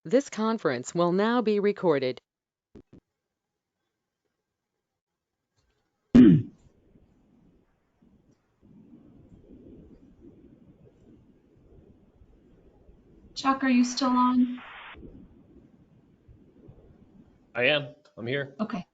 This conference will now be recorded. Chuck, are you still on? I am. I'm here. Okay.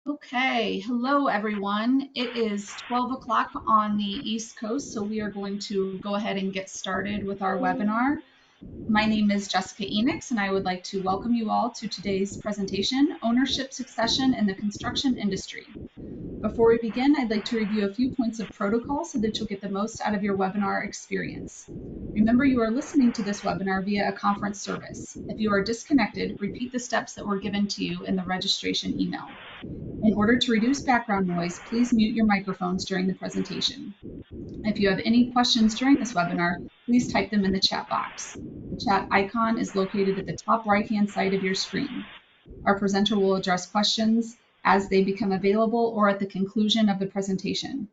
Okay. Hello, everyone. It is 12 o'clock on the East Coast, so we are going to go ahead and get started with our webinar. My name is Jessica Enix, and I would like to welcome you all to today's presentation, Ownership Succession in the Construction Industry. Before we begin, I'd like to review a few points of protocol so that you'll get the most out of your webinar experience. Remember, you are listening to this webinar via a conference service. If you are disconnected, repeat the steps that were given to you in the registration email. In order to reduce background noise, please mute your microphones during the presentation. If you have any questions during this webinar, please type them in the chat box. The chat icon is located at the top right-hand side of your screen. Our presenter will address questions as they become available or at the conclusion of the presentation.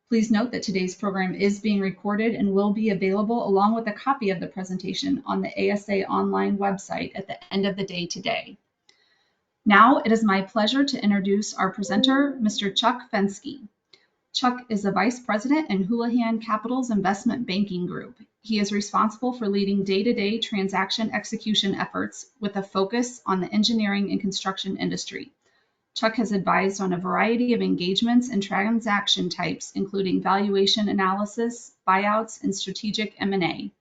Please note that today's program is being recorded and will be available along with a copy of the presentation on the ASA online website at the end of the day today. Now it is my pleasure to introduce our presenter, Mr. Chuck Fenske. Chuck is a vice president in Houlihan Capital's investment banking group. He is responsible for leading day-to-day transaction execution efforts with a focus on the engineering and construction industry. Chuck has advised on a variety of engagements and transaction types, including valuation analysis, buyouts, and strategic M&A.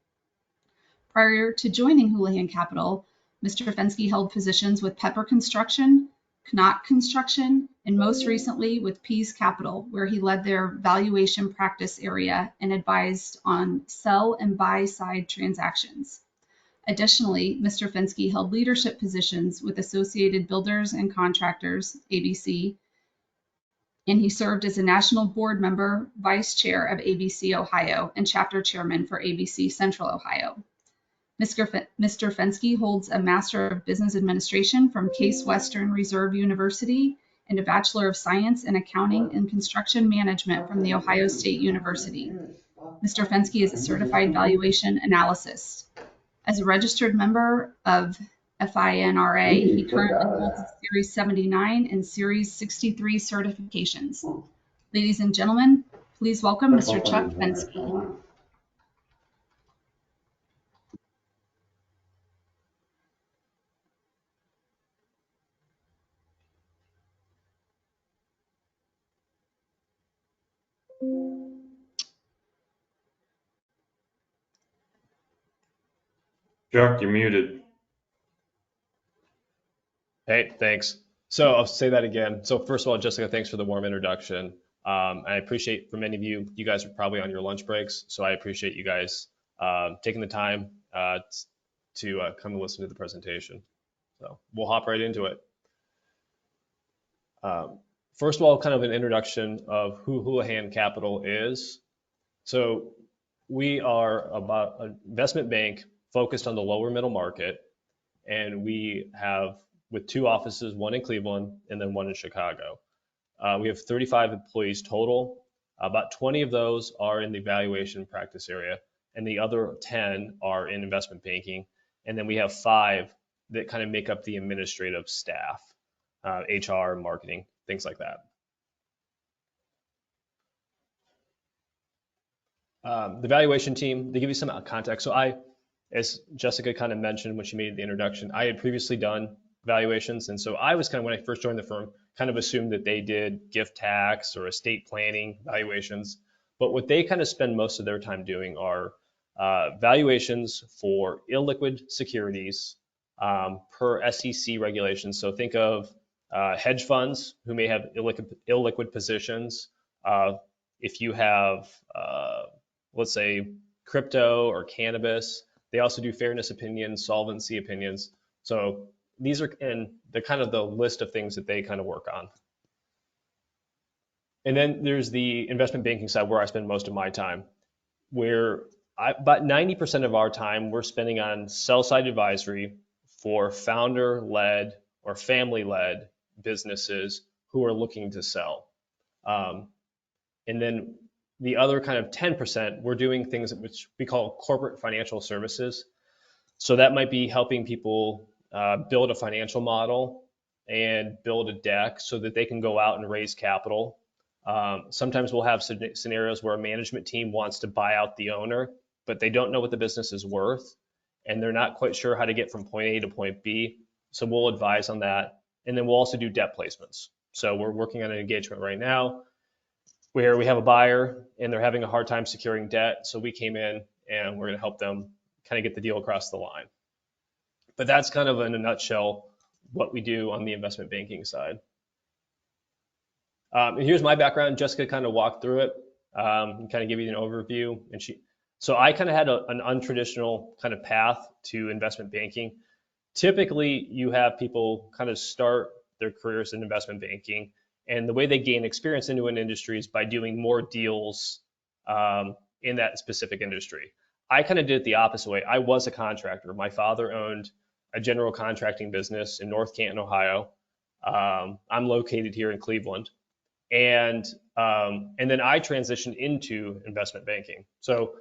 Prior to joining Houlihan Capital, Mr. Fenske held positions with Pepper Construction, Knott Construction, and most recently with Pease Capital, where he led their valuation practice area and advised on sell and buy side transactions. Additionally, Mr. Fenske held leadership positions with Associated Builders and Contractors, ABC, and he served as a national board member, vice chair of ABC Ohio, and chapter chairman for ABC Central Ohio. Mr. Fenske holds a Master of Business Administration from Case Western Reserve University and a Bachelor of Science in Accounting and Construction Management from The Ohio State University. Mr. Fenske is a certified valuation analyst. As a registered member of FINRA, he currently holds Series 79 and Series 63 certifications. Ladies and gentlemen, please welcome Mr. Chuck Fenske. Chuck, you're muted. Hey, thanks. So I'll say that again. So first of all, Jessica, thanks for the warm introduction. I appreciate for many of you, you guys are probably on your lunch breaks, so I appreciate you guys taking the time to come and listen to the presentation. So we'll hop right into it. First of all, kind of an introduction of who Houlihan Capital is. So we are about an investment bank focused on the lower middle market, and we have with two offices, one in Cleveland and then one in Chicago. We have 35 employees total. About 20 of those are in the valuation practice area, and the other 10 are in investment banking. And then we have 5 that kind of make up the administrative staff, HR, marketing, things like that. The valuation team, they give you some context. So as Jessica kind of mentioned when she made the introduction, I had previously done valuations. And so I was kind of, when I first joined the firm, kind of assumed that they did gift tax or estate planning valuations. But what they kind of spend most of their time doing are valuations for illiquid securities per SEC regulations. So think of hedge funds who may have illiquid positions. If you have, let's say, crypto or cannabis, they also do fairness opinions, solvency opinions. So these are, and they're kind of the list of things that they kind of work on. And then there's the investment banking side where I spend most of my time, where about 90% of our time we're spending on sell side advisory for founder led or family led businesses who are looking to sell. And then the other kind of 10%, we're doing things which we call corporate financial services. So that might be helping people build a financial model and build a deck so that they can go out and raise capital. Sometimes we'll have scenarios where a management team wants to buy out the owner, but they don't know what the business is worth, and they're not quite sure how to get from point A to point B. So we'll advise on that. And then we'll also do debt placements. So we're working on an engagement right now where we have a buyer and they're having a hard time securing debt. So we came in and we're going to help them kind of get the deal across the line. But that's kind of in a nutshell what we do on the investment banking side. And here's my background. Jessica kind of walked through it and kind of give you an overview. So I kind of had an untraditional kind of path to investment banking. Typically, you have people kind of start their careers in investment banking, and the way they gain experience into an industry is by doing more deals in that specific industry. I kind of did it the opposite way. I was a contractor. My father owned a general contracting business in North Canton, Ohio. I'm located here in Cleveland. And then I transitioned into investment banking. So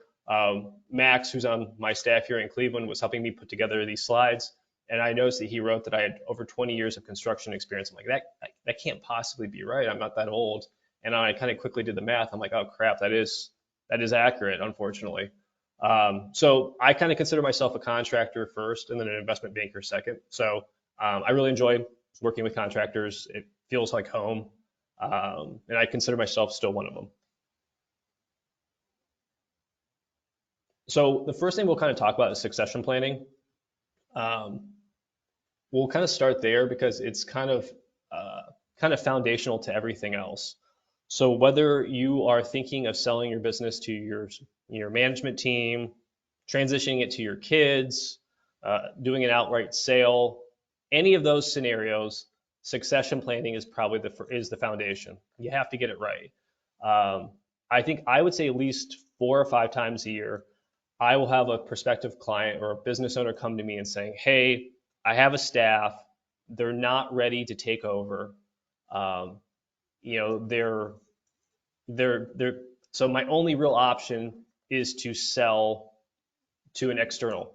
Max, who's on my staff here in Cleveland, was helping me put together these slides. And I noticed that he wrote that I had over 20 years of construction experience. I'm like, that can't possibly be right. I'm not that old. And I kind of quickly did the math. I'm like, oh crap, that is accurate, unfortunately. So I kind of consider myself a contractor first and then an investment banker second. So I really enjoy working with contractors. It feels like home. And I consider myself still one of them. So the first thing we'll kind of talk about is succession planning. We'll kind of start there because it's kind of foundational to everything else. So whether you are thinking of selling your business to your management team, transitioning it to your kids, doing an outright sale, any of those scenarios, succession planning is probably the foundation. You have to get it right. I would say at least 4 or 5 times a year, I will have a prospective client or a business owner come to me and saying, hey, I have a staff, they're not ready to take over. So my only real option is to sell to an external.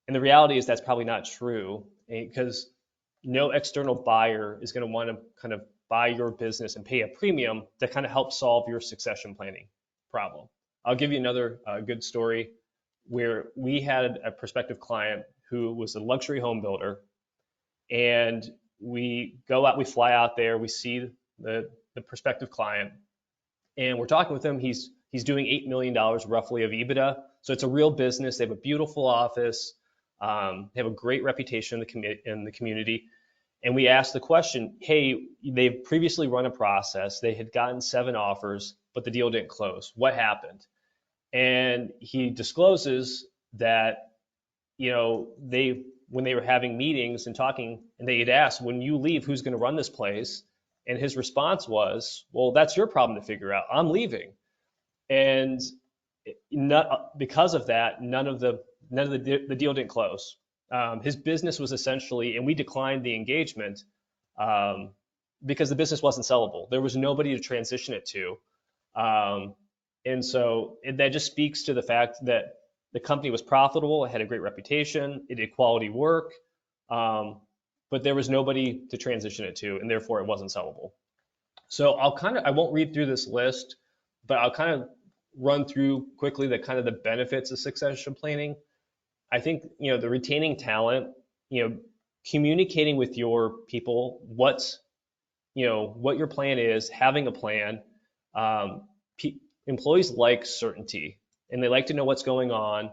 And the reality is that's probably not true because no external buyer is going to want to kind of buy your business and pay a premium to kind of help solve your succession planning problem. I'll give you another good story where we had a prospective client who was a luxury home builder, and we fly out there, we see the prospective client, and we're talking with him. He's doing $8 million roughly of EBITDA, so it's a real business. They have a beautiful office, they have a great reputation in the community, and we asked the question, hey, they've previously run a process, they had gotten 7 offers, but the deal didn't close. What happened? And he discloses that, when they were having meetings and talking, and they had asked, when you leave, who's going to run this place? And his response was, well, that's your problem to figure out. I'm leaving. And because of that, the deal didn't close. His business was essentially, and we declined the engagement because the business wasn't sellable. There was nobody to transition it to. And so that just speaks to the fact that the company was profitable, it had a great reputation, it did quality work, but there was nobody to transition it to, and therefore it wasn't sellable. So I won't read through this list, but I'll kind of run through quickly the benefits of succession planning. I think, the retaining talent, communicating with your people what your plan is, having a plan. employees like certainty and they like to know what's going on,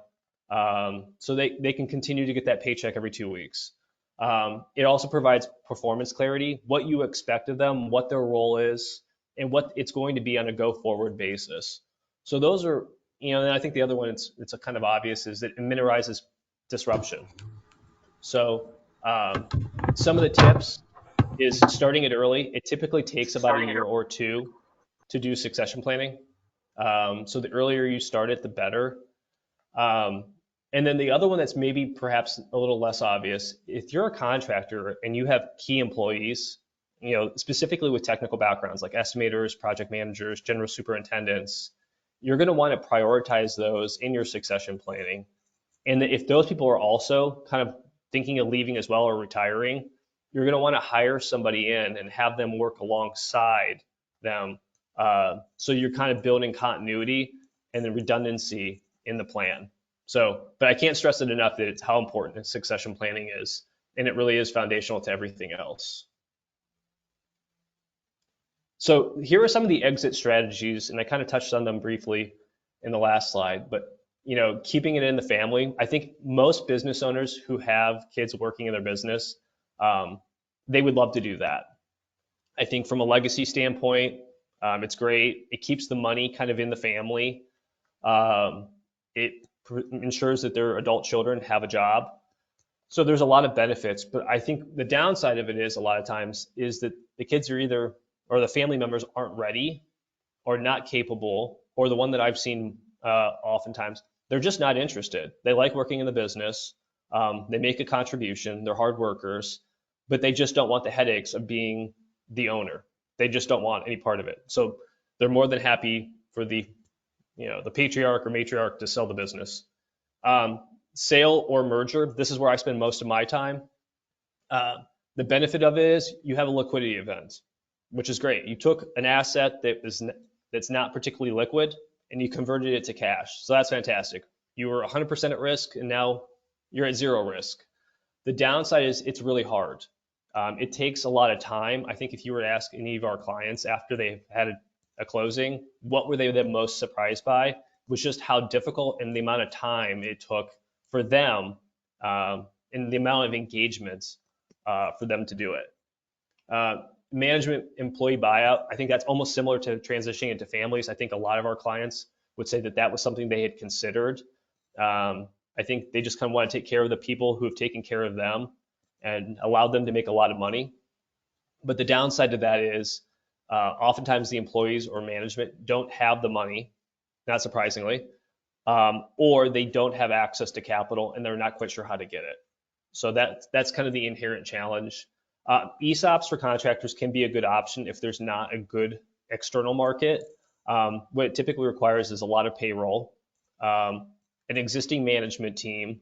so they can continue to get that paycheck every 2 weeks. It also provides performance clarity, what you expect of them, what their role is, and what it's going to be on a go forward basis. So those are, and I think the other one, it's a kind of obvious, is that it minimizes disruption. So some of the tips is starting it early. It typically takes about a year or two to do succession planning. So the earlier you start it, the better. Um, and then the other one that's maybe perhaps a little less obvious, if you're a contractor and you have key employees, specifically with technical backgrounds like estimators, project managers, general superintendents, you're going to want to prioritize those in your succession planning. And if those people are also kind of thinking of leaving as well or retiring, you're going to want to hire somebody in and have them work alongside them. So you're kind of building continuity and the redundancy in the plan. So, but I can't stress it enough that it's how important succession planning is, and it really is foundational to everything else. So here are some of the exit strategies, and I kind of touched on them briefly in the last slide, but keeping it in the family. I think most business owners who have kids working in their business, they would love to do that. I think from a legacy standpoint, it's great. It keeps the money kind of in the family. It ensures that their adult children have a job. So there's a lot of benefits, but I think the downside of it is a lot of times is that the kids are either, or the family members aren't ready or not capable, or the one that I've seen oftentimes, they're just not interested. They like working in the business. They make a contribution. They're hard workers, but they just don't want the headaches of being the owner. They just don't want any part of it. So they're more than happy for the patriarch or matriarch to sell the business. Sale or merger, this is where I spend most of my time. The benefit of it is you have a liquidity event, which is great. You took an asset that's not particularly liquid and you converted it to cash. So that's fantastic. You were 100% at risk and now you're at zero risk. The downside is it's really hard. It takes a lot of time. I think if you were to ask any of our clients after they've had a closing, what were they the most surprised by was just how difficult and the amount of time it took for them and the amount of engagement for them to do it. Management employee buyout, I think that's almost similar to transitioning into families. I think a lot of our clients would say that was something they had considered. I think they just kind of want to take care of the people who have taken care of them and allowed them to make a lot of money. But the downside to that is oftentimes the employees or management don't have the money, not surprisingly, or they don't have access to capital and they're not quite sure how to get it. So that's kind of the inherent challenge. ESOPs for contractors can be a good option if there's not a good external market. What it typically requires is a lot of payroll, an existing management team.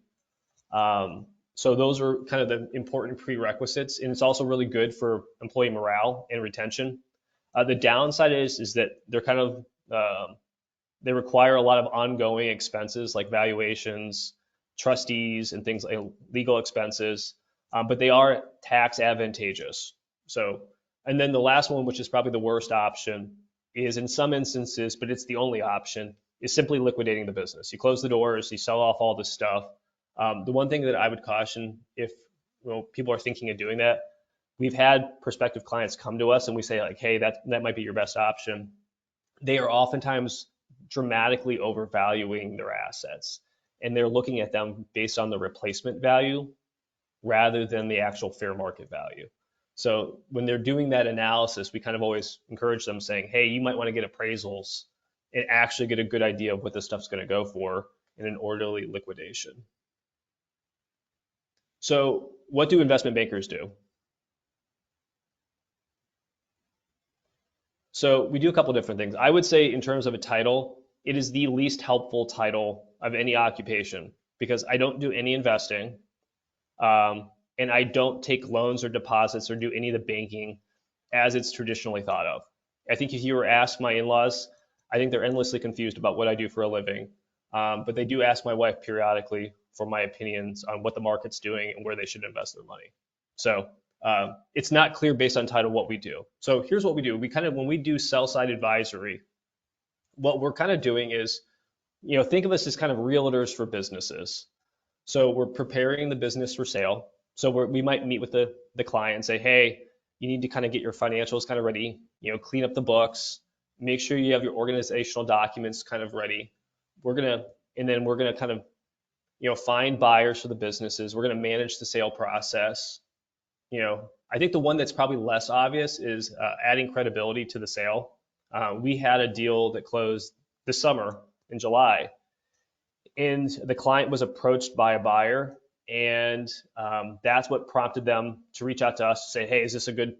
So those are kind of the important prerequisites, and it's also really good for employee morale and retention. The downside is that they're kind of they require a lot of ongoing expenses like valuations, trustees, and things like legal expenses, but they are tax advantageous. So, and then the last one, which is probably the worst option, is in some instances, but it's the only option, is simply liquidating the business. You close the doors, you sell off all this stuff. The one thing that I would caution if people are thinking of doing that, we've had prospective clients come to us and we say like, hey, that might be your best option. They are oftentimes dramatically overvaluing their assets, and they're looking at them based on the replacement value rather than the actual fair market value. So when they're doing that analysis, we kind of always encourage them saying, hey, you might want to get appraisals and actually get a good idea of what this stuff's going to go for in an orderly liquidation. So what do investment bankers do? So we do a couple different things. I would say in terms of a title, it is the least helpful title of any occupation because I don't do any investing and I don't take loans or deposits or do any of the banking as it's traditionally thought of. I think if you were asked my in-laws, I think they're endlessly confused about what I do for a living, but they do ask my wife periodically for my opinions on what the market's doing and where they should invest their money. So it's not clear based on title what we do. So here's what we do. We kind of, when we do sell-side advisory, what we're kind of doing is, think of us as kind of realtors for businesses. So we're preparing the business for sale. So we might meet with the client and say, hey, you need to kind of get your financials kind of ready, clean up the books, make sure you have your organizational documents kind of ready. We're gonna kind of, find buyers for the businesses. We're gonna manage the sale process. I think the one that's probably less obvious is adding credibility to the sale. We had a deal that closed this summer in July, and the client was approached by a buyer, and that's what prompted them to reach out to us to say, hey, is this a good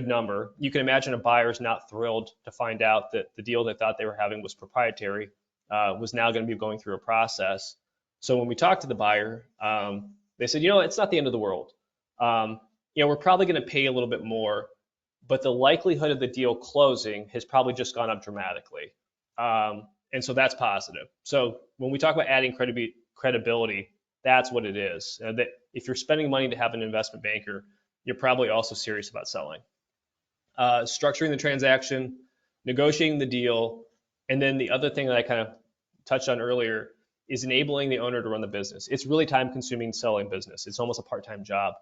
number? You can imagine a buyer is not thrilled to find out that the deal they thought they were having was proprietary, was now going to be going through a process. So when we talked to the buyer, they said, it's not the end of the world. We're probably going to pay a little bit more, but the likelihood of the deal closing has probably just gone up dramatically. And so that's positive. So when we talk about adding credibility, that's what it is. That if you're spending money to have an investment banker, you're probably also serious about selling. Structuring the transaction, negotiating the deal, and then the other thing that I kind of touched on earlier is enabling the owner to run the business. It's really time-consuming selling business. It's almost a part-time job.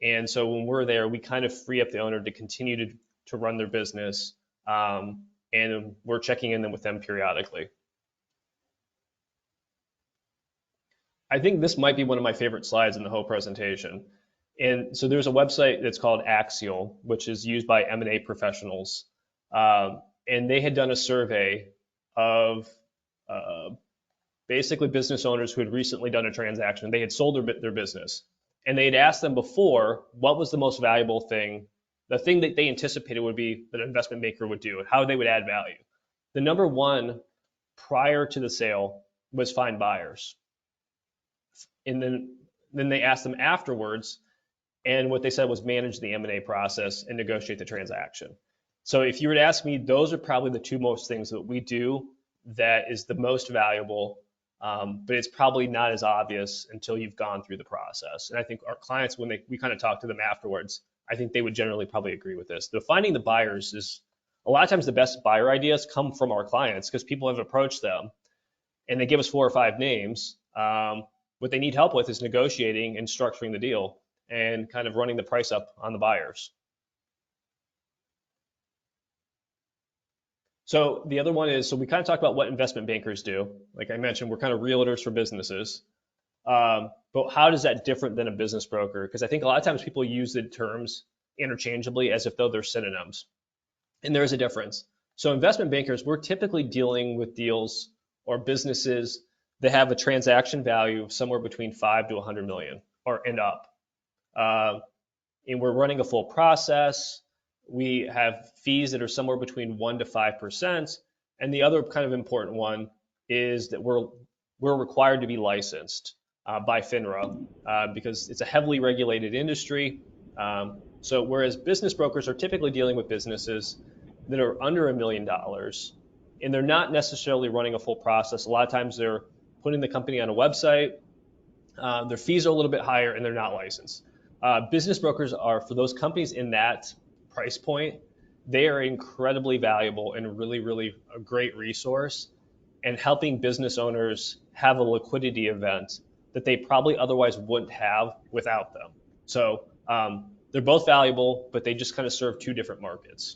And so when we're there, we kind of free up the owner to continue to run their business. And we're checking in with them periodically. I think this might be one of my favorite slides in the whole presentation. And so there's a website that's called Axial, which is used by M&A professionals. And they had done a survey of basically business owners who had recently done a transaction. They had sold their business. And they had asked them before, what was the most valuable thing, the thing that they anticipated would be that an investment banker would do, and how they would add value. The number one prior to the sale was find buyers. And then they asked them afterwards, and what they said was manage the M&A process and negotiate the transaction. So if you were to ask me, those are probably the two most things that we do that is the most valuable, but it's probably not as obvious until you've gone through the process. And I think our clients, when we kind of talk to them afterwards, I think they would generally probably agree with this. The finding the buyers is a lot of times the best buyer ideas come from our clients because people have approached them and they give us 4 or 5 names. What they need help with is negotiating and structuring the deal and kind of running the price up on the buyers. So the other one is, so we kind of talked about what investment bankers do. Like I mentioned, we're kind of realtors for businesses. But how does that different than a business broker? Because I think a lot of times people use the terms interchangeably as if though they're synonyms. And there is a difference. So investment bankers, we're typically dealing with deals or businesses that have a transaction value of somewhere between 5 to 100 million and up. And we're running a full process. We have fees that are somewhere between 1 to 5%. And the other kind of important one is that we're required to be licensed by FINRA because it's a heavily regulated industry. So whereas business brokers are typically dealing with businesses that are under $1 million, and they're not necessarily running a full process. A lot of times they're putting the company on a website. Their fees are a little bit higher, and they're not licensed. Business brokers are, for those companies in that price point, they are incredibly valuable and really, really a great resource in helping business owners have a liquidity event that they probably otherwise wouldn't have without them. So they're both valuable, but they just kind of serve two different markets.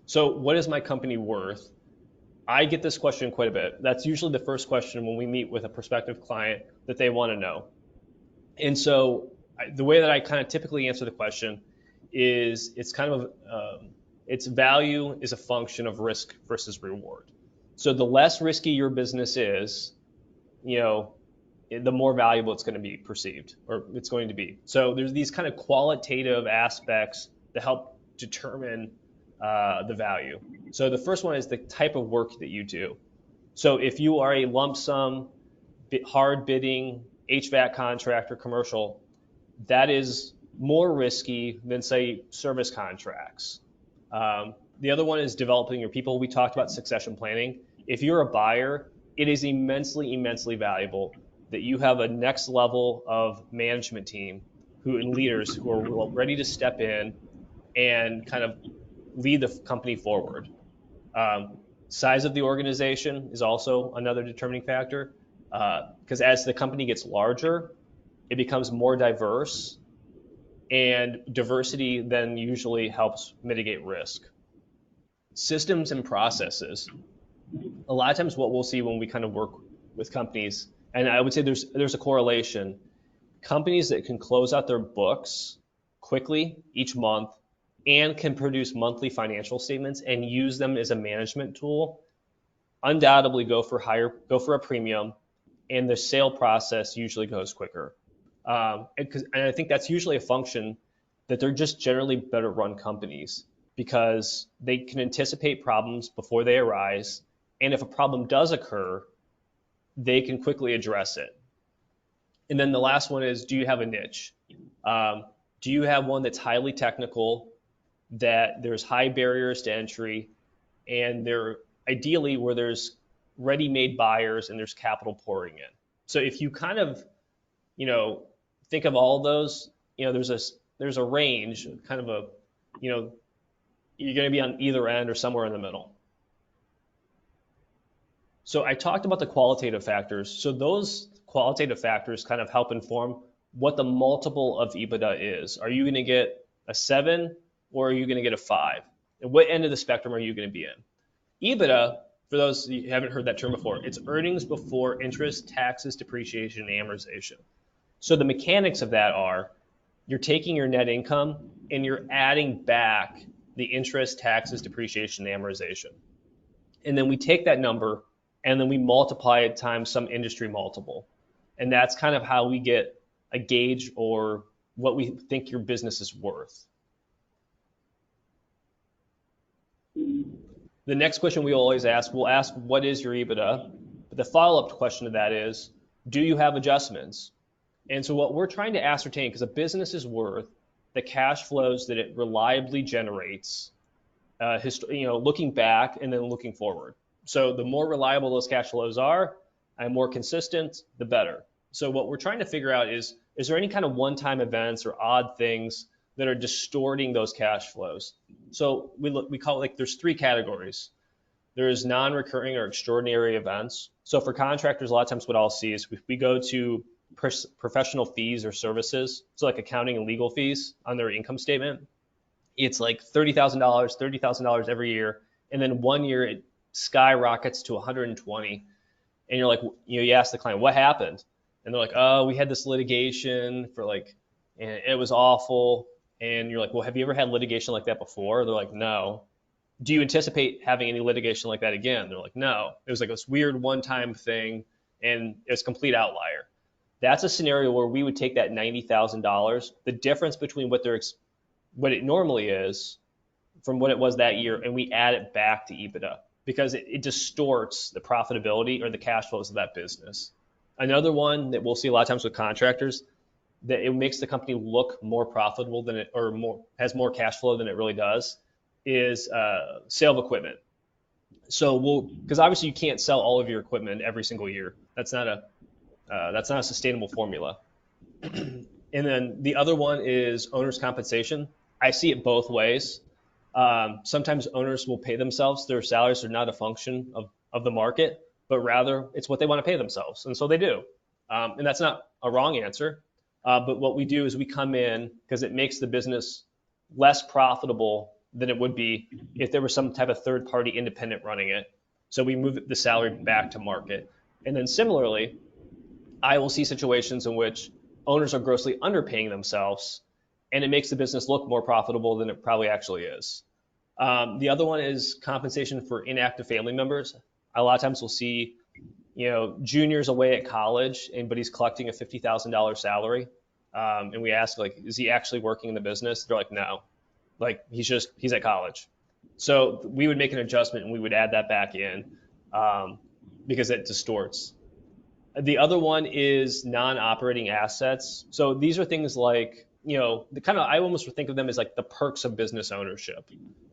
So what is my company worth? I get this question quite a bit. That's usually the first question when we meet with a prospective client that they want to know. And so the way that I kind of typically answer the question is it's kind of its value is a function of risk versus reward. So the less risky your business is, the more valuable it's going to be perceived, or it's going to be. So there's these kind of qualitative aspects that help determine the value. So the first one is the type of work that you do. So if you are a lump sum, hard bidding HVAC contractor, commercial, that is more risky than, say, service contracts. The other one is developing your people. We talked about succession planning. If you're a buyer, it is immensely, immensely valuable that you have a next level of management team and leaders who are ready to step in and kind of lead the company forward. Size of the organization is also another determining factor, because as the company gets larger, it becomes more diverse, and diversity then usually helps mitigate risk. Systems and processes. A lot of times what we'll see when we kind of work with companies, and I would say there's a correlation. Companies that can close out their books quickly each month and can produce monthly financial statements and use them as a management tool undoubtedly go for a premium, and the sale process usually goes quicker. And I think that's usually a function that they're just generally better run companies because they can anticipate problems before they arise, and if a problem does occur, they can quickly address it. And then the last one is, do you have a niche? Do you have one that's highly technical, that there's high barriers to entry, and they're ideally where there's ready-made buyers and there's capital pouring in. So if you kind of, think of all those, there's a range, kind of a, you're going to be on either end or somewhere in the middle. So I talked about the qualitative factors. So those qualitative factors kind of help inform what the multiple of EBITDA is. Are you going to get a 7 or are you going to get a 5? And what end of the spectrum are you going to be in? EBITDA, for those who haven't heard that term before, it's earnings before interest, taxes, depreciation, and amortization. So the mechanics of that are you're taking your net income and you're adding back the interest, taxes, depreciation, and amortization. And then we take that number and then we multiply it times some industry multiple. And that's kind of how we get a gauge or what we think your business is worth. The next question we always ask, we'll ask, what is your EBITDA? But the follow-up question to that is, do you have adjustments? And so what we're trying to ascertain, because a business is worth the cash flows that it reliably generates, looking back and then looking forward. So the more reliable those cash flows are and more consistent, the better. So what we're trying to figure out is there any kind of one-time events or odd things that are distorting those cash flows? So we call it, like, there's 3 categories. There's non-recurring or extraordinary events. So for contractors, a lot of times what I'll see is if we go to professional fees or services, so like accounting and legal fees on their income statement, it's like $30,000 every year. And then one year it skyrockets to 120. And you're like, you ask the client, what happened? And they're like, oh, we had this litigation and it was awful. And you're like, well, have you ever had litigation like that before? They're like, no. Do you anticipate having any litigation like that again? They're like, no. It was like this weird one-time thing, and it's a complete outlier. That's a scenario where we would take that $90,000, the difference between what it normally is from what it was that year, and we add it back to EBITDA because it distorts the profitability or the cash flows of that business. Another one that we'll see a lot of times with contractors, that it makes the company look more profitable than has more cash flow than it really does, is sale of equipment. So because obviously you can't sell all of your equipment every single year. That's not a sustainable formula. And then the other one is owner's compensation. I see it both ways. Sometimes owners will pay themselves. Their salaries are not a function of the market, but rather it's what they want to pay themselves. And so they do. And that's not a wrong answer. But what we do is we come in because it makes the business less profitable than it would be if there was some type of third-party independent running it. So we move the salary back to market. And then similarly, I will see situations in which owners are grossly underpaying themselves, and it makes the business look more profitable than it probably actually is. The other one is compensation for inactive family members. A lot of times we'll see, juniors away at college, but he's collecting a $50,000 salary. And we ask, is he actually working in the business? They're like, no. He's at college. So we would make an adjustment and we would add that back in because it distorts. The other one is non-operating assets. So these are things like, I almost think of them as like the perks of business ownership.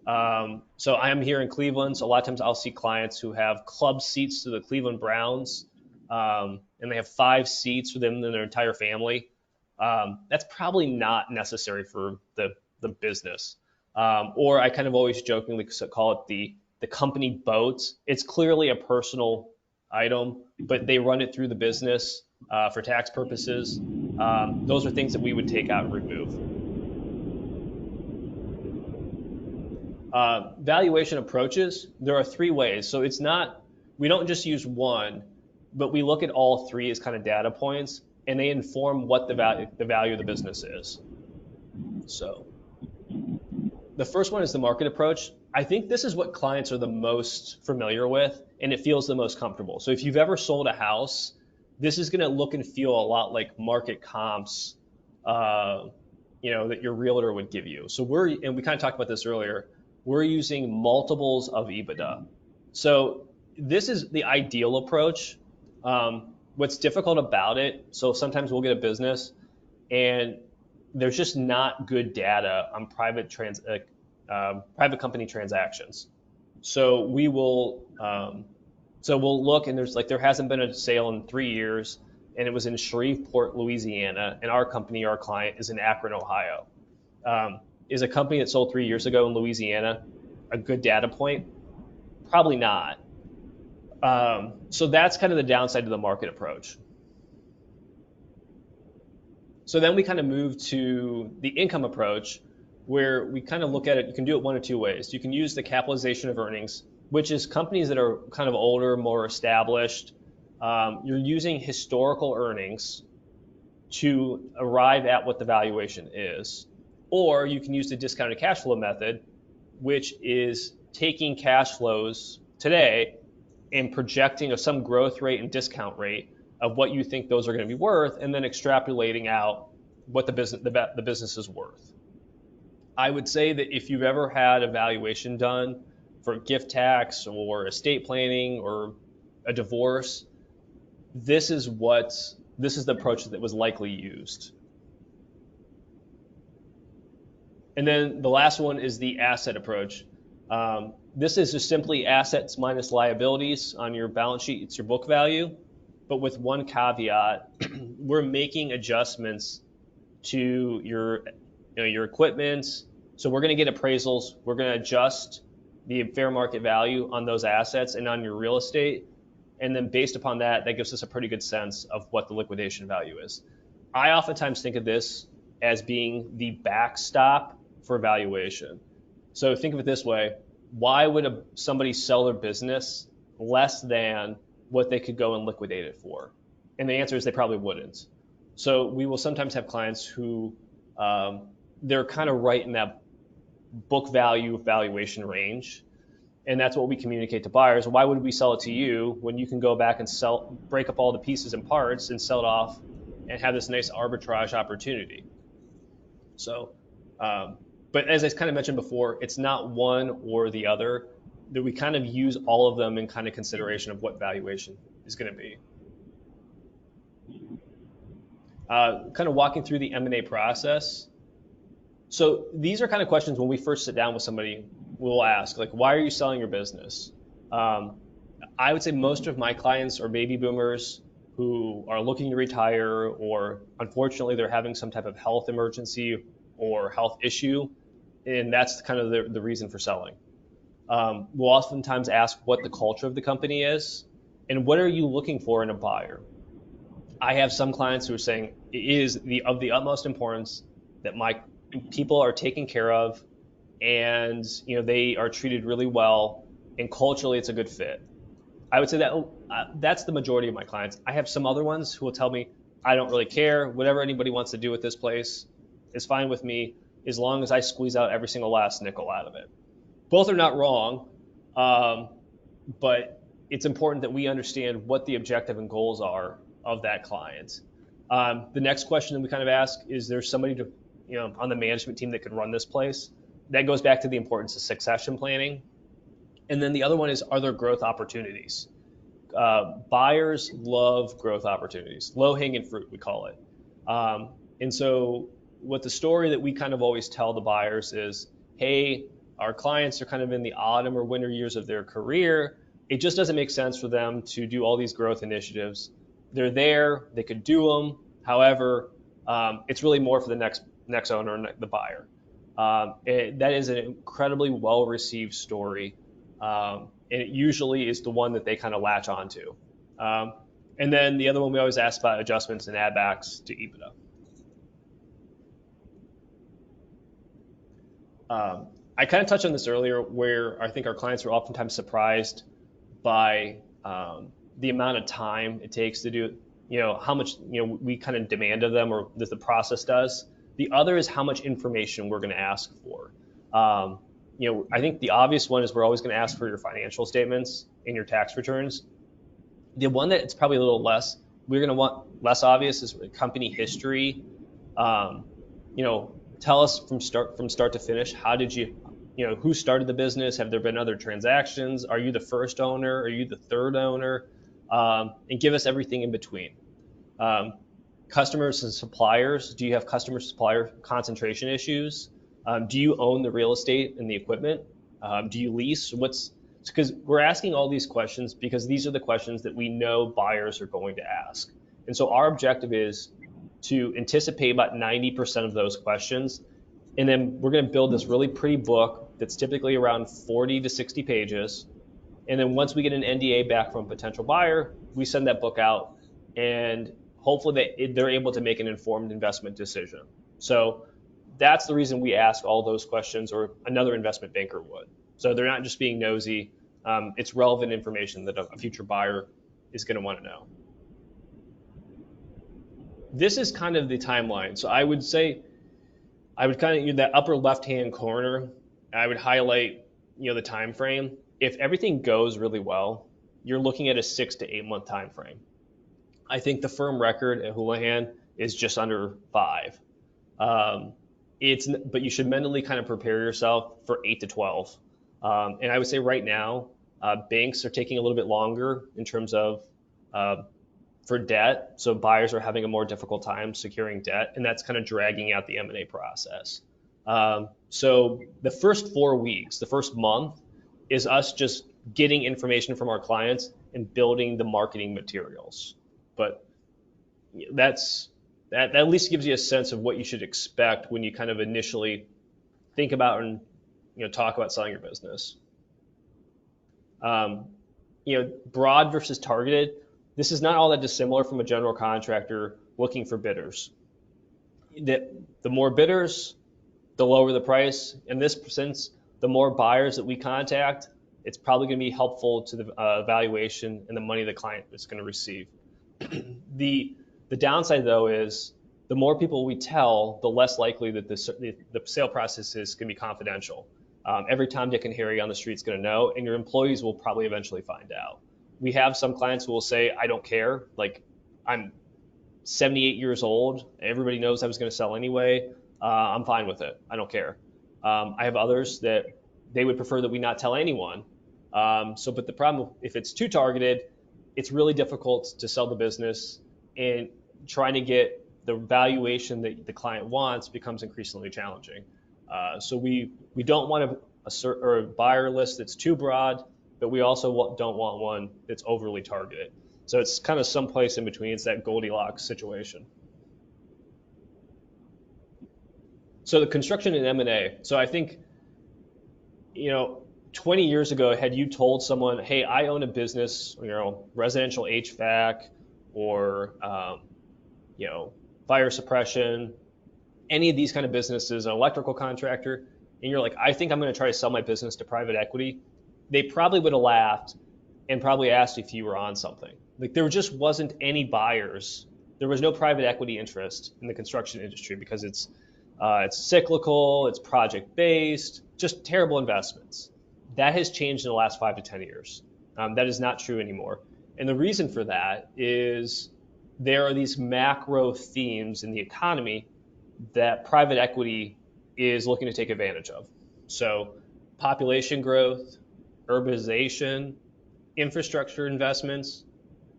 So I am here in Cleveland, so a lot of times I'll see clients who have club seats to the Cleveland Browns, and they have 5 seats for them and their entire family. That's probably not necessary for the business. Or I kind of always jokingly call it the company boat. It's clearly a personal item, but they run it through the business for tax purposes. Those are things that we would take out and remove. Valuation approaches, there are three ways. So it's not, we don't just use one, but we look at all three as kind of data points, and they inform what the value of the business is. So the first one is the market approach. I think this is what clients are the most familiar with, and it feels the most comfortable. So if you've ever sold a house, this is going to look and feel a lot like market comps, that your realtor would give you. So and we kind of talked about this earlier, we're using multiples of EBITDA. So this is the ideal approach. What's difficult about it, so sometimes we'll get a business and there's just not good data on private company transactions. So we'll look, and there hasn't been a sale in 3 years, and it was in Shreveport, Louisiana, and our client is in Akron, Ohio. Is a company that sold 3 years ago in Louisiana a good data point? Probably not. So that's kind of the downside to the market approach. So then we kind of move to the income approach, where we kind of look at it. You can do it one of two ways. You can use the capitalization of earnings, which is companies that are kind of older, more established. You're using historical earnings to arrive at what the valuation is. Or you can use the discounted cash flow method, which is taking cash flows today and projecting some growth rate and discount rate of what you think those are going to be worth, and then extrapolating out what the business is worth. I would say that if you've ever had a valuation done for gift tax or estate planning or a divorce, this is the approach that was likely used. And then the last one is the asset approach. This is just simply assets minus liabilities on your balance sheet. It's your book value, but with one caveat: we're making adjustments to your equipment. So we're going to get appraisals. We're going to adjust the fair market value on those assets and on your real estate. And then based upon that gives us a pretty good sense of what the liquidation value is. I oftentimes think of this as being the backstop for valuation. So think of it this way: why would somebody sell their business less than what they could go and liquidate it for? And the answer is they probably wouldn't. So we will sometimes have clients who they're kind of right in that book value valuation range. And that's what we communicate to buyers. Why would we sell it to you when you can go back and break up all the pieces and parts and sell it off and have this nice arbitrage opportunity? So, but as I kind of mentioned before, it's not one or the other, that we kind of use all of them in kind of consideration of what valuation is going to be. Kind of walking through the M&A process. So these are kind of questions when we first sit down with somebody, we'll ask, like, why are you selling your business? I would say most of my clients are baby boomers who are looking to retire, or unfortunately they're having some type of health emergency or health issue, and that's kind of the reason for selling. We'll oftentimes ask what the culture of the company is, and what are you looking for in a buyer? I have some clients who are saying it is of the utmost importance that my people are taken care of, and they are treated really well, and culturally it's a good fit. I would say that that's the majority of my clients. I have some other ones who will tell me, I don't really care. Whatever anybody wants to do with this place is fine with me, as long as I squeeze out every single last nickel out of it. Both are not wrong, but it's important that we understand what the objective and goals are of that client. The next question that we kind of ask is, there somebody on the management team that could run this place? That goes back to the importance of succession planning. And then the other one is, are there growth opportunities? Buyers love growth opportunities, low-hanging fruit, we call it. And so what the story that we kind of always tell the buyers is, hey, our clients are kind of in the autumn or winter years of their career. It just doesn't make sense for them to do all these growth initiatives. They're there, they could do them. However, it's really more for the next owner and the buyer. That is an incredibly well-received story, and it usually is the one that they kind of latch onto. And then the other one we always ask about adjustments and add-backs to EBITDA. I kind of touched on this earlier, where I think our clients are oftentimes surprised by the amount of time it takes to do, how much, we kind of demand of them, or that the process does. The other is how much information we're going to ask for. I think the obvious one is we're always going to ask for your financial statements and your tax returns. The one that it's probably a little less, we're going to want less obvious is company history. Tell us from start to finish, how did you, who started the business? Have there been other transactions? Are you the first owner? Are you the third owner? And give us everything in between. Customers and suppliers, do you have customer-supplier concentration issues? Do you own the real estate and the equipment? Do you lease? Because we're asking all these questions because these are the questions that we know buyers are going to ask. And so our objective is to anticipate about 90% of those questions. And then we're going to build this really pretty book that's typically around 40 to 60 pages. And then once we get an NDA back from a potential buyer, we send that book out, and hopefully they're able to make an informed investment decision. So that's the reason we ask all those questions, or another investment banker would. So they're not just being nosy. It's relevant information that a future buyer is going to want to know. This is kind of the timeline. So I would say, in that upper left-hand corner, I would highlight, the time frame. If everything goes really well, you're looking at a 6 to 8 month time frame. I think the firm record at Houlihan is just under 5. But you should mentally kind of prepare yourself for 8 to 12. And I would say right now, banks are taking a little bit longer in terms of for debt. So buyers are having a more difficult time securing debt, and that's kind of dragging out the M&A process. So the first 4 weeks, the first month, is us just getting information from our clients and building the marketing materials. But that at least gives you a sense of what you should expect when you kind of initially think about and talk about selling your business. Broad versus targeted. This is not all that dissimilar from a general contractor looking for bidders. The more bidders, the lower the price. In this sense, the more buyers that we contact, it's probably going to be helpful to the valuation and the money the client is going to receive. The downside, though, is the more people we tell, the less likely that the sale process is going to be confidential. Every Tom, Dick, and Harry on the street is going to know, and your employees will probably eventually find out. We have some clients who will say, I don't care. Like, I'm 78 years old. Everybody knows I was going to sell anyway. I'm fine with it. I don't care. I have others that they would prefer that we not tell anyone. But the problem, if it's too targeted, it's really difficult to sell the business, and trying to get the valuation that the client wants becomes increasingly challenging. So we don't want a buyer list that's too broad, but we also don't want one that's overly targeted. So it's kind of someplace in between. It's that Goldilocks situation. So the construction and M&A. So I think, 20 years ago, had you told someone, hey, I own a business, residential HVAC or, fire suppression, any of these kind of businesses, an electrical contractor, and you're like, I think I'm going to try to sell my business to private equity, they probably would have laughed and probably asked if you were on something. Like, there just wasn't any buyers. There was no private equity interest in the construction industry because it's cyclical, it's project-based, just terrible investments. That has changed in the last 5 to 10 years. That is not true anymore. And the reason for that is there are these macro themes in the economy that private equity is looking to take advantage of. So population growth, urbanization, infrastructure investments,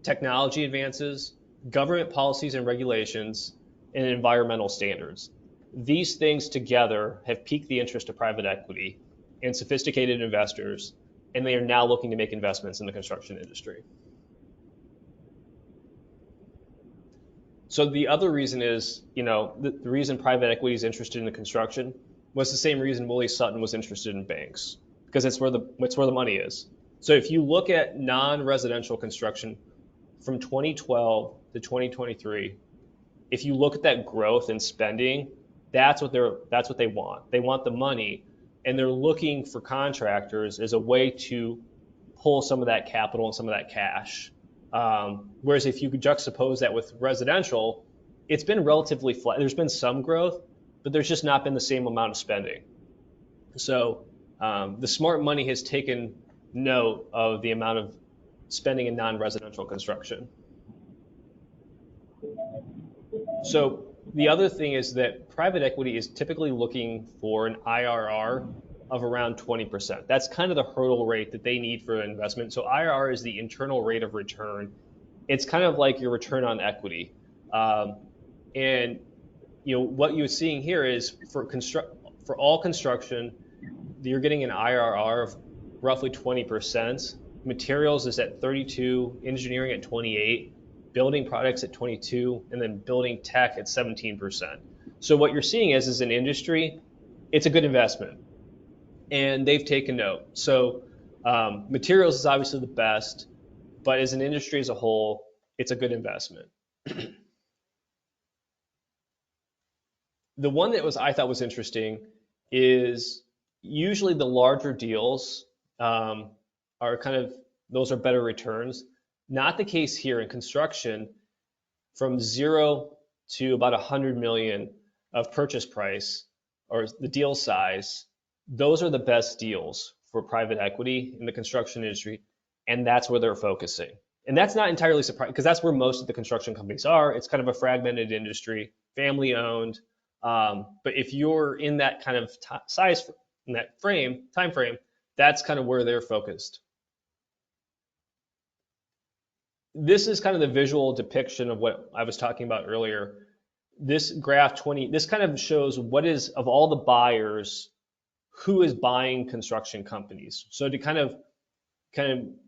technology advances, government policies and regulations, and environmental standards. These things together have piqued the interest of private equity and sophisticated investors, and they are now looking to make investments in the construction industry. So the other reason is, the reason private equity is interested in the construction was the same reason Willie Sutton was interested in banks, because it's where the money is. So if you look at non-residential construction from 2012 to 2023, if you look at that growth in spending, that's what they want. They want the money, and they're looking for contractors as a way to pull some of that capital and some of that cash. Whereas if you could juxtapose that with residential, it's been relatively flat. There's been some growth, but there's just not been the same amount of spending. So the smart money has taken note of the amount of spending in non-residential construction. So the other thing is that private equity is typically looking for an IRR of around 20%. That's kind of the hurdle rate that they need for investment. So IRR is the internal rate of return. It's kind of like your return on equity. And what you're seeing here is for all construction, you're getting an IRR of roughly 20%. Materials is at 32, engineering at 28, building products at 22, and then building tech at 17%. So what you're seeing is an industry, it's a good investment, and they've taken note. So materials is obviously the best, but as an industry as a whole, it's a good investment. The one that I thought was interesting is usually the larger deals are those are better returns. Not the case here in construction. From 0 to about 100 million of purchase price or the deal size, those are the best deals for private equity in the construction industry, and that's where they're focusing. And that's not entirely surprising, because that's where most of the construction companies are. It's kind of a fragmented industry, family owned. But if you're in that kind of size, in that time frame, that's kind of where they're focused. This is kind of the visual depiction of what I was talking about earlier. This graph 20, this kind of shows what is, of all the buyers, who is buying construction companies. So to kind of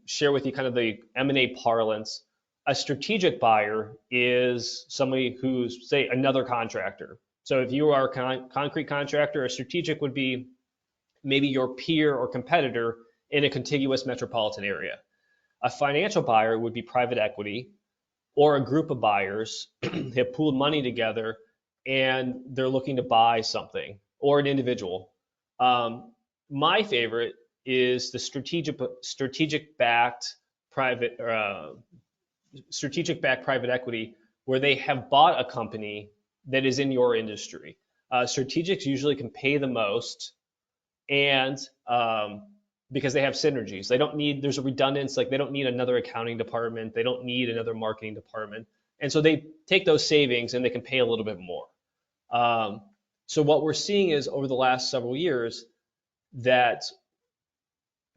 share with you kind of the M&A parlance, a strategic buyer is somebody who's, say, another contractor. So if you are a concrete contractor, a strategic would be maybe your peer or competitor in a contiguous metropolitan area. A financial buyer would be private equity, or a group of buyers have pooled money together and they're looking to buy something, or an individual. My favorite is the strategic backed private equity, where they have bought a company that is in your industry. Strategics usually can pay the most, and because they have synergies. There's a redundance, like they don't need another accounting department, they don't need another marketing department. And so they take those savings and they can pay a little bit more. So what we're seeing is over the last several years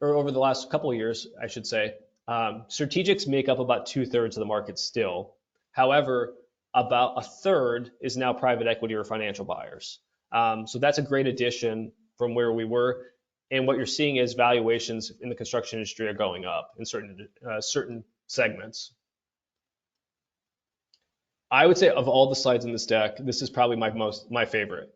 over the last couple of years, I should say, strategics make up about 2/3 of the market still. However, about 1/3 is now private equity or financial buyers. So that's a great addition from where we were. And what you're seeing is valuations in the construction industry are going up in certain segments. I would say of all the slides in this deck, this is probably my favorite,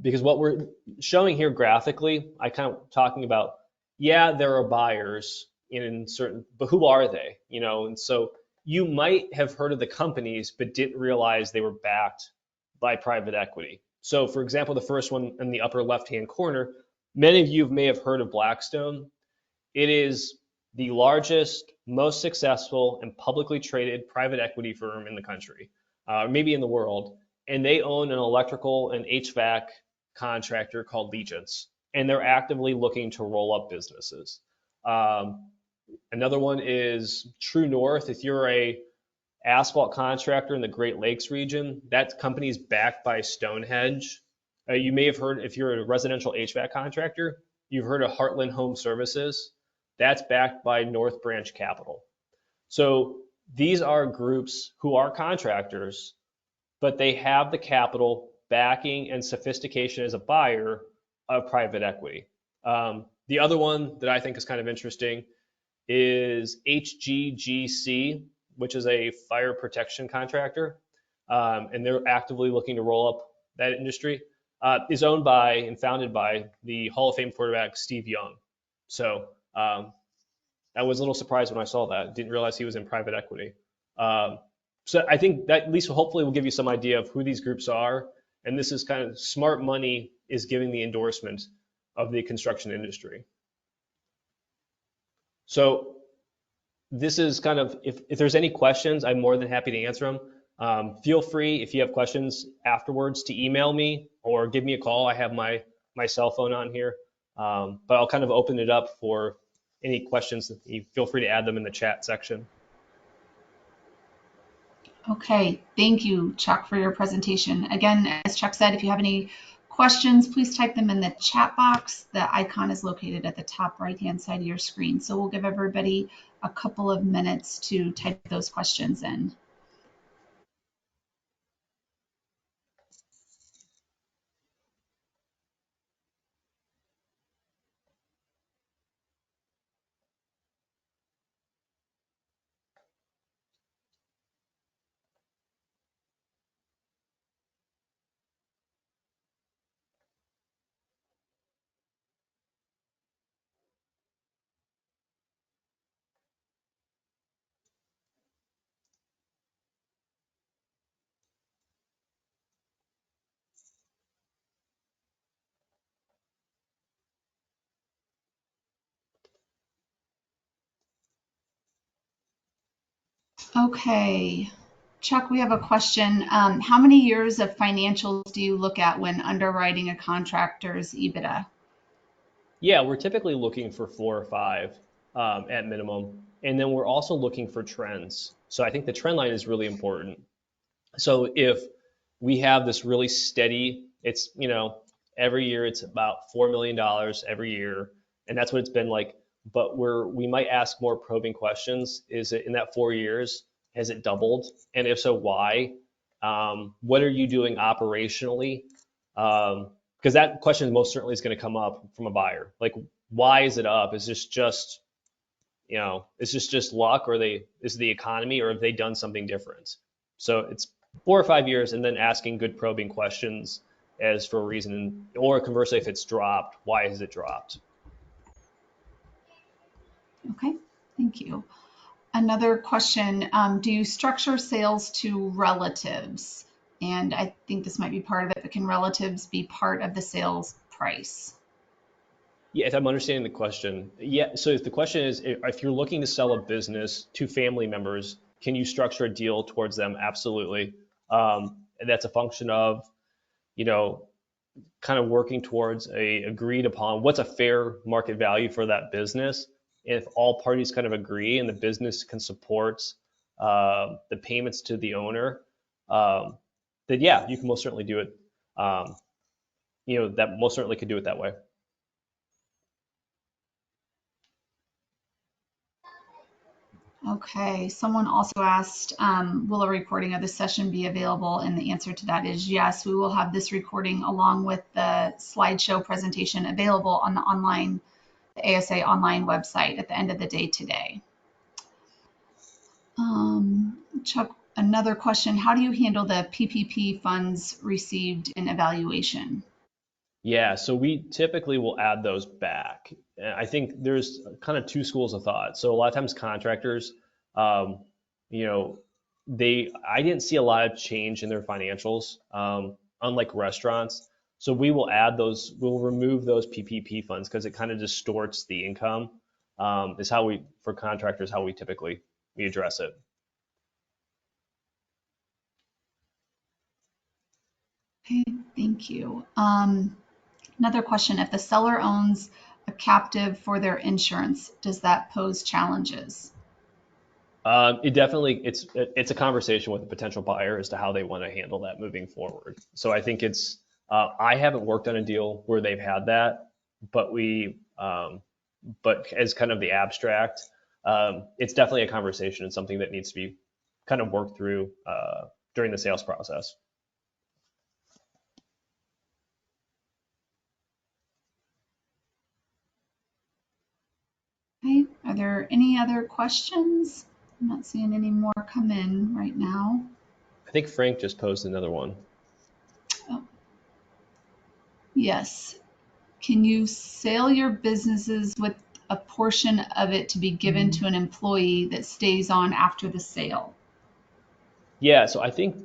because what we're showing here graphically, I kind of talking about, yeah, there are buyers in certain, but who are they? And so you might have heard of the companies, but didn't realize they were backed by private equity. So for example, the first one in the upper left-hand corner, many of you may have heard of Blackstone. It is the largest, most successful, and publicly traded private equity firm in the country, maybe in the world. And they own an electrical and HVAC contractor called Legence, and they're actively looking to roll up businesses. Another one is True North. If you're a asphalt contractor in the Great Lakes region, that company is backed by Stonehenge. You may have heard, if you're a residential HVAC contractor, you've heard of Heartland Home Services. That's backed by North Branch Capital. So these are groups who are contractors, but they have the capital, backing, and sophistication as a buyer of private equity. The other one that I think is kind of interesting is HGGC, which is a fire protection contractor, and they're actively looking to roll up that industry. is owned by and founded by the Hall of Fame quarterback Steve Young. So I was a little surprised when I saw that. Didn't realize he was in private equity. So I think that at least hopefully will give you some idea of who these groups are. And this is kind of smart money is giving the endorsement of the construction industry. So this is kind of, if there's any questions, I'm more than happy to answer them. Feel free, if you have questions afterwards, to email me or give me a call. I have my cell phone on here, but I'll kind of open it up for any questions. You feel free to add them in the chat section. Okay, thank you, Chuck, for your presentation. Again, as Chuck said, if you have any questions, please type them in the chat box. The icon is located at the top right-hand side of your screen. So we'll give everybody a couple of minutes to type those questions in. Okay, Chuck, we have a question. How many years of financials do you look at when underwriting a contractor's EBITDA? Yeah, we're typically looking for 4 or 5 at minimum. And then we're also looking for trends. So I think the trend line is really important. So if we have this really steady, it's, every year it's about $4 million every year, and that's what it's been like. But we might ask more probing questions. Is it in that 4 years, has it doubled? And if so, why? What are you doing operationally? Because that question most certainly is going to come up from a buyer. Like, why is it up? Is this just, is this just luck, or is it the economy, or have they done something different? So it's 4 or 5 years, and then asking good probing questions as for a reason, or conversely, if it's dropped, why has it dropped? Okay, thank you. Another question, do you structure sales to relatives? And I think this might be part of it, but can relatives be part of the sales price? Yeah, if I'm understanding the question, yeah. So if the question is, if you're looking to sell a business to family members, can you structure a deal towards them? Absolutely. And that's a function of, you know, kind of working towards a agreed upon what's a fair market value for that business. And if all parties kind of agree and the business can support the payments to the owner, then yeah, you can most certainly do it. That most certainly could do it that way. Okay, someone also asked, will a recording of the session be available? And the answer to that is yes. We will have this recording along with the slideshow presentation available on the ASA online website at the end of the day today. Chuck, another question. How do you handle the PPP funds received in evaluation? Yeah, so we typically will add those back. And I think there's kind of two schools of thought. So a lot of times contractors, um, you know, I didn't see a lot of change in their financials, unlike restaurants. So we'll remove those PPP funds because it kind of distorts the income. Is for contractors, how we typically we address it. Okay, thank you. Another question, if the seller owns a captive for their insurance, does that pose challenges? It's a conversation with a potential buyer as to how they want to handle that moving forward. So I think I haven't worked on a deal where they've had that, but but as kind of the abstract, it's definitely a conversation and something that needs to be kind of worked through during the sales process. Okay, are there any other questions? I'm not seeing any more come in right now. I think Frank just posed another one. Oh. Yes. Can you sell your businesses with a portion of it to be given to an employee that stays on after the sale? Yeah, so I think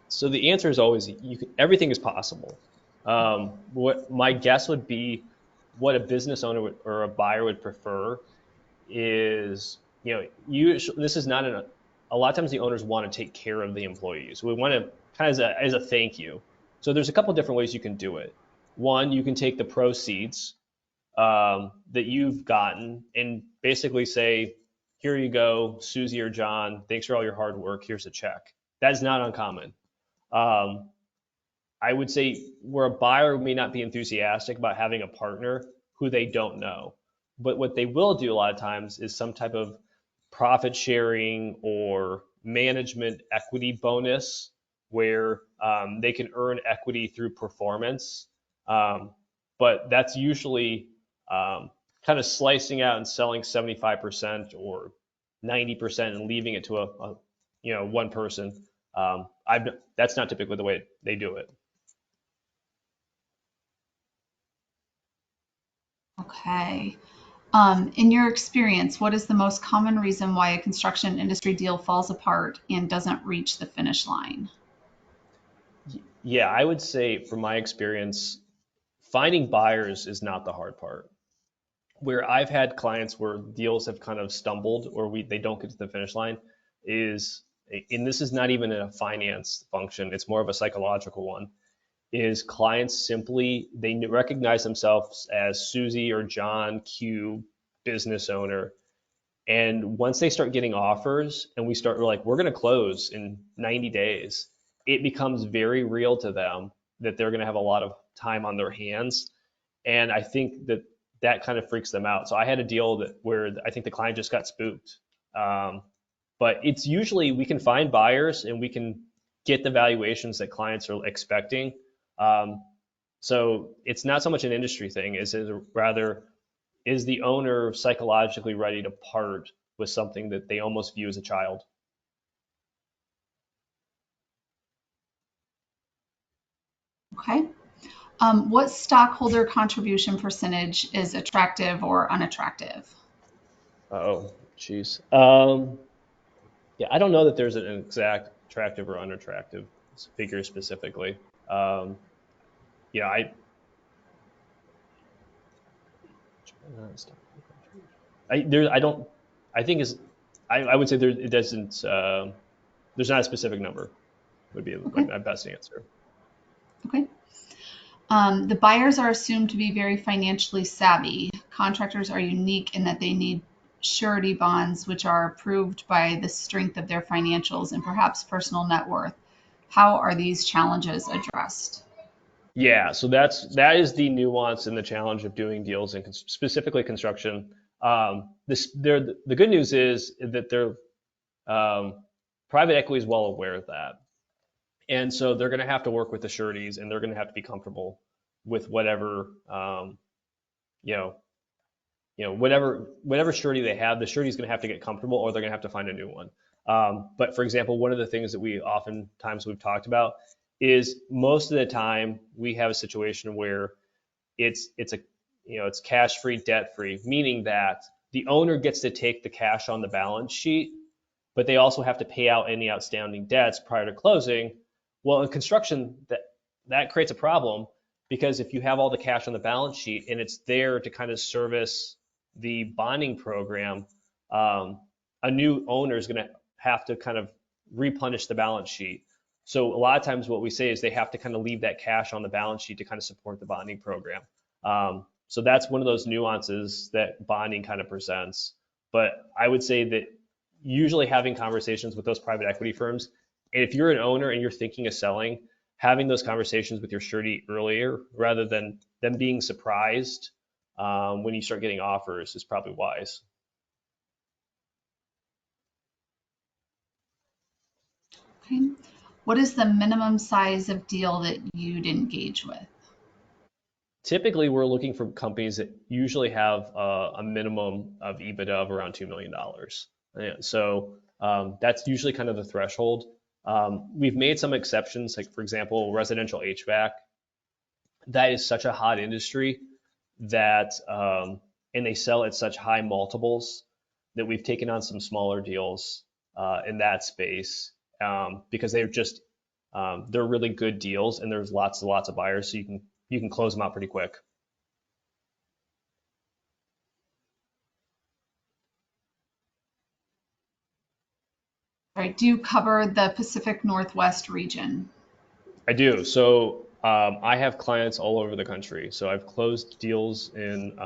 so the answer is always everything is possible. What my guess would be, what a business owner or a buyer would prefer is, this is not a lot of times the owners want to take care of the employees. We want to kind of as a thank you. So there's a couple different ways you can do it. One, you can take the proceeds that you've gotten and basically say, here you go, Susie or John, thanks for all your hard work. Here's a check. That is not uncommon. Um, I would say where a buyer may not be enthusiastic about having a partner who they don't know. But what they will do a lot of times is some type of profit sharing or management equity bonus where they can earn equity through performance. Um, but that's usually kind of slicing out and selling 75% or 90% and leaving it to one person. That's not typically the way they do it. Okay. In your experience, what is the most common reason why a construction industry deal falls apart and doesn't reach the finish line? Yeah, I would say from my experience, finding buyers is not the hard part. Where I've had clients where deals have kind of stumbled or they don't get to the finish line is, and this is not even a finance function, it's more of a psychological one, is clients simply, they recognize themselves as Susie or John Q business owner. And once they start getting offers and we're like, we're going to close in 90 days, it becomes very real to them that they're going to have a lot of time on their hands. And I think that kind of freaks them out. So I had a deal where I think the client just got spooked. Um, but it's usually we can find buyers and we can get the valuations that clients are expecting. Um, so it's not so much an industry thing, is it rather is the owner psychologically ready to part with something that they almost view as a child? Okay. What stockholder contribution percentage is attractive or unattractive? Oh, geez. Yeah, I don't know that there's an exact attractive or unattractive figure specifically. Um, yeah, I don't, I think is, I would say it doesn't, there's not a specific number would be like Okay. my best answer. Okay. The buyers are assumed to be very financially savvy. Contractors are unique in that they need surety bonds, which are approved by the strength of their financials and perhaps personal net worth. How are these challenges addressed? Yeah, so that is the nuance and the challenge of doing deals in specifically construction. The good news is that they're private equity is well aware of that, and so they're going to have to work with the sureties, and they're going to have to be comfortable with whatever you know whatever surety they have. The surety is going to have to get comfortable, or they're going to have to find a new one. But for example, one of the things that we've talked about is most of the time we have a situation where it's cash free, debt free, meaning that the owner gets to take the cash on the balance sheet, but they also have to pay out any outstanding debts prior to closing. Well, in construction, that creates a problem because if you have all the cash on the balance sheet and it's there to kind of service the bonding program, a new owner is going to have to kind of replenish the balance sheet. So a lot of times what we say is they have to kind of leave that cash on the balance sheet to kind of support the bonding program. So that's one of those nuances that bonding kind of presents. But I would say that usually having conversations with those private equity firms, if you're an owner and you're thinking of selling, having those conversations with your surety earlier rather than them being surprised when you start getting offers is probably wise. Okay. What is the minimum size of deal that you'd engage with? Typically, we're looking for companies that usually have a minimum of EBITDA of around $2 million. So that's usually kind of the threshold. We've made some exceptions, like for example, residential HVAC. that is such a hot industry that, and they sell at such high multiples that we've taken on some smaller deals in that space because they're really good deals and there's lots and lots of buyers, so you can close them out pretty quick. All right, do you cover the Pacific Northwest region? I do. So I have clients all over the country. So I've closed deals in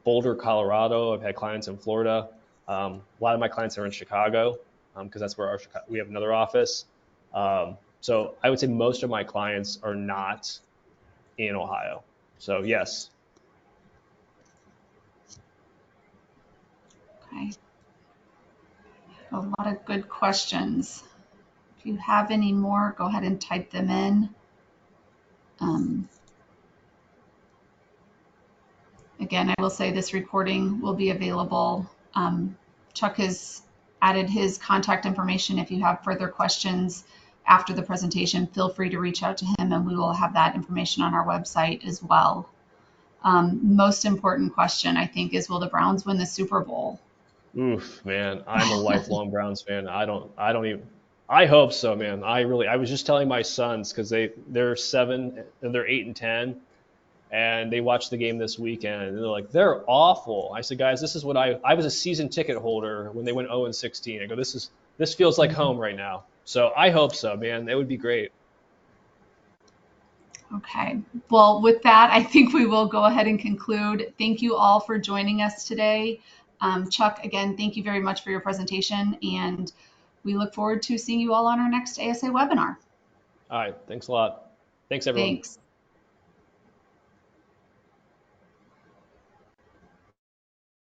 Boulder, Colorado. I've had clients in Florida. A lot of my clients are in Chicago because that's where we have another office. So I would say most of my clients are not in Ohio. So yes. Okay, a lot of good questions. If you have any more, go ahead and type them in. Um, Again, I will say this recording will be available. Chuck has added his contact information. If you have further questions after the presentation, feel free to reach out to him and we will have that information on our website as well. Most important question, I think, is will the Browns win the Super Bowl? Oof, man, I'm a lifelong Browns fan. I don't even, I hope so, man. I was just telling my sons because they're 7 and they're 8 and 10 and they watched the game this weekend and they're like, they're awful. I said, guys, this is what I was a season ticket holder when they went 0 and 16. I go, this feels like home right now. So I hope so, man. That would be great. Okay. Well, with that, I think we will go ahead and conclude. Thank you all for joining us today. Chuck, again, thank you very much for your presentation, and we look forward to seeing you all on our next ASA webinar. All right, thanks a lot. Thanks everyone. Thanks.